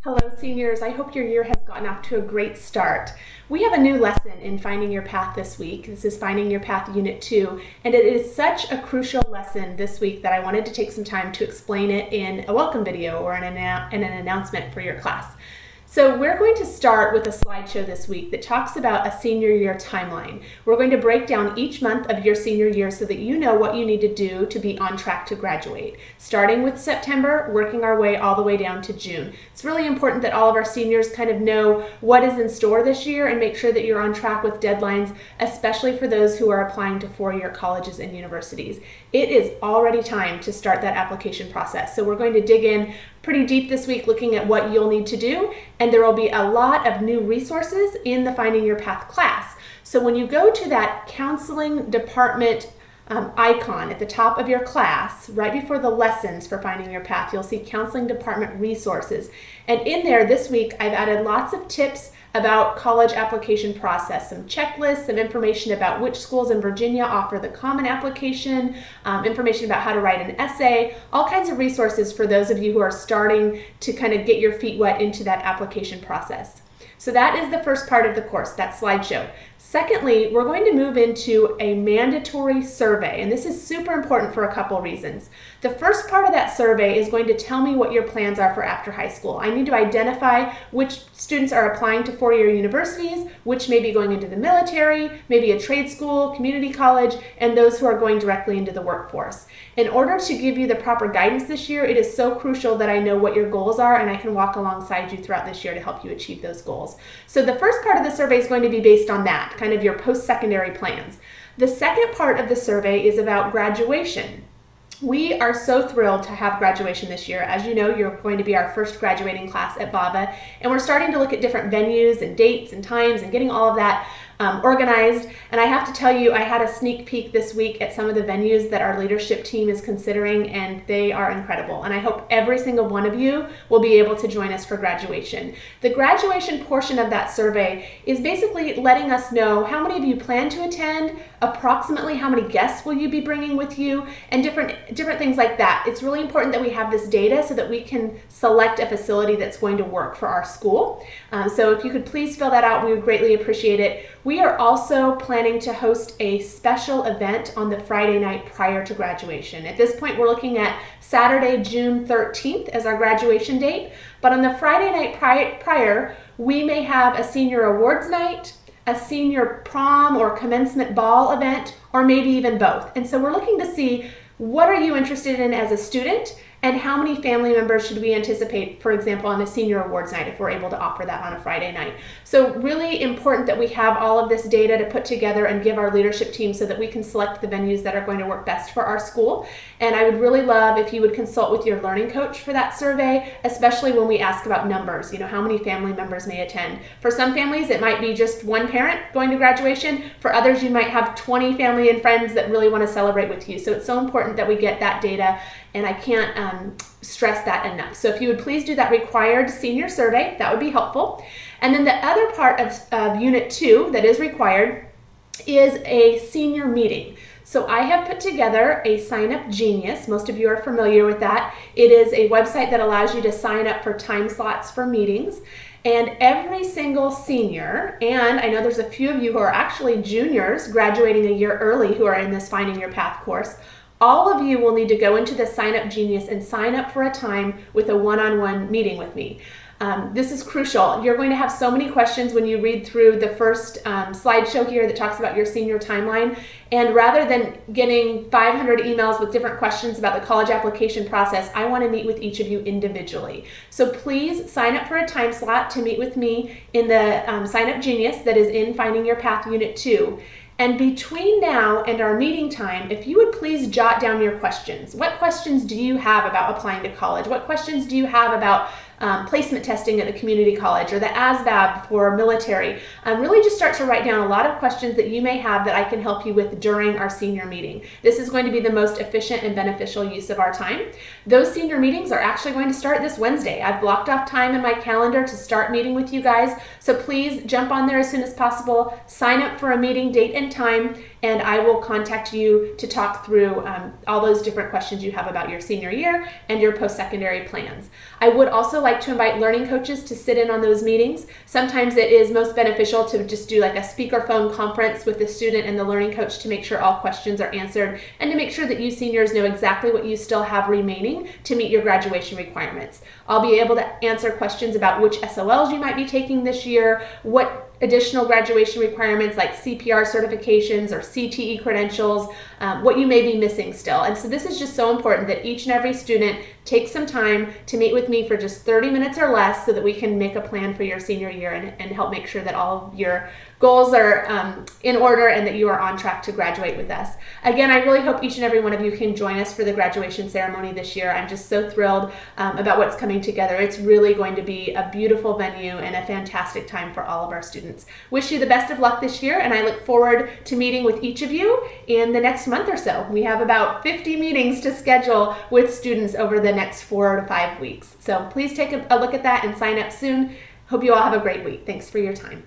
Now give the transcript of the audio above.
Hello, seniors. I hope your year has gotten off to a great start. We have a new lesson in Finding Your Path this week. This is Finding Your Path Unit 2, and it is such a crucial lesson this week that I wanted to take some time to explain it in a welcome video or in an announcement for your class. So we're going to start with a slideshow this week that talks about a senior year timeline. We're going to break down each month of your senior year so that you know what you need to do to be on track to graduate. Starting with September, working our way all the way down to June. It's really important that all of our seniors kind of know what is in store this year and make sure that you're on track with deadlines, especially for those who are applying to four-year colleges and universities. It is already time to start that application process. So we're going to dig in pretty deep this week looking at what you'll need to do, and there will be a lot of new resources in the Finding Your Path class. So when you go to that counseling department icon at the top of your class, right before the lessons for Finding Your Path, you'll see counseling department resources. And in there this week, I've added lots of tips about college application process, some checklists, some information about which schools in Virginia offer the common application, information about how to write an essay, all kinds of resources for those of you who are starting to kind of get your feet wet into that application process. So that is the first part of the course, that slideshow. Secondly, we're going to move into a mandatory survey, and this is super important for a couple reasons. The first part of that survey is going to tell me what your plans are for after high school. I need to identify which students are applying to four-year universities, which may be going into the military, maybe a trade school, community college, and those who are going directly into the workforce. In order to give you the proper guidance this year, it is so crucial that I know what your goals are and I can walk alongside you throughout this year to help you achieve those goals. So the first part of the survey is going to be based on that, kind of your post-secondary plans. The second part of the survey is about graduation. We are so thrilled to have graduation this year. As you know, you're going to be our first graduating class at VAVA, and we're starting to look at different venues and dates and times and getting all of that organized. And I have to tell you, I had a sneak peek this week at some of the venues that our leadership team is considering, and they are incredible. And I hope every single one of you will be able to join us for graduation. The graduation portion of that survey is basically letting us know how many of you plan to attend, approximately how many guests will you be bringing with you, and different things like that. It's really important that we have this data so that we can select a facility that's going to work for our school. So if you could please fill that out, we would greatly appreciate it. We are also planning to host a special event on the Friday night prior to graduation. At this point, we're looking at Saturday, June 13th as our graduation date. But on the Friday night prior, we may have a senior awards night, a senior prom or commencement ball event, or maybe even both. And so we're looking to see what are you interested in as a student, and how many family members should we anticipate, for example, on a senior awards night if we're able to offer that on a Friday night. So really important that we have all of this data to put together and give our leadership team so that we can select the venues that are going to work best for our school. And I would really love if you would consult with your learning coach for that survey, especially when we ask about numbers, how many family members may attend. For some families, it might be just one parent going to graduation. For others, you might have 20 family and friends that really want to celebrate with you. So it's so important that we get that data, and I can't stress that enough. So if you would please do that required senior survey, that would be helpful. And then the other part of Unit 2 that is required is a senior meeting. So I have put together a Sign Up Genius. Most of you are familiar with that. It is a website that allows you to sign up for time slots for meetings. And every single senior, and I know there's a few of you who are actually juniors graduating a year early who are in this Finding Your Path course, all of you will need to go into the Sign Up Genius and sign up for a time with a one-on-one meeting with me. This is crucial. You're going to have so many questions when you read through the first slideshow here that talks about your senior timeline. And rather than getting 500 emails with different questions about the college application process, I want to meet with each of you individually. So please sign up for a time slot to meet with me in the Sign Up Genius that is in Finding Your Path Unit 2. And between now and our meeting time, if you would please jot down your questions. What questions do you have about applying to college? What questions do you have about placement testing at the community college or the ASVAB for military? Really just start to write down a lot of questions that you may have that I can help you with during our senior meeting. This is going to be the most efficient and beneficial use of our time. Those senior meetings are actually going to start this Wednesday. I've blocked off time in my calendar to start meeting with you guys. So please jump on there as soon as possible, sign up for a meeting date and time, and I will contact you to talk through all those different questions you have about your senior year and your post-secondary plans. I would also like to invite learning coaches to sit in on those meetings. Sometimes it is most beneficial to just do like a speakerphone conference with the student and the learning coach to make sure all questions are answered and to make sure that you seniors know exactly what you still have remaining to meet your graduation requirements. I'll be able to answer questions about which SOLs you might be taking this year, what additional graduation requirements like CPR certifications or CTE credentials, what you may be missing still. And so this is just so important that each and every student take some time to meet with me for just 30 minutes or less so that we can make a plan for your senior year and help make sure that all of your goals are in order and that you are on track to graduate with us. Again, I really hope each and every one of you can join us for the graduation ceremony this year. I'm just so thrilled about what's coming together. It's really going to be a beautiful venue and a fantastic time for all of our students. Wish you the best of luck this year, and I look forward to meeting with each of you in the next month or so. We have about 50 meetings to schedule with students over the next 4 to 5 weeks. So please take a look at that and sign up soon. Hope you all have a great week. Thanks for your time.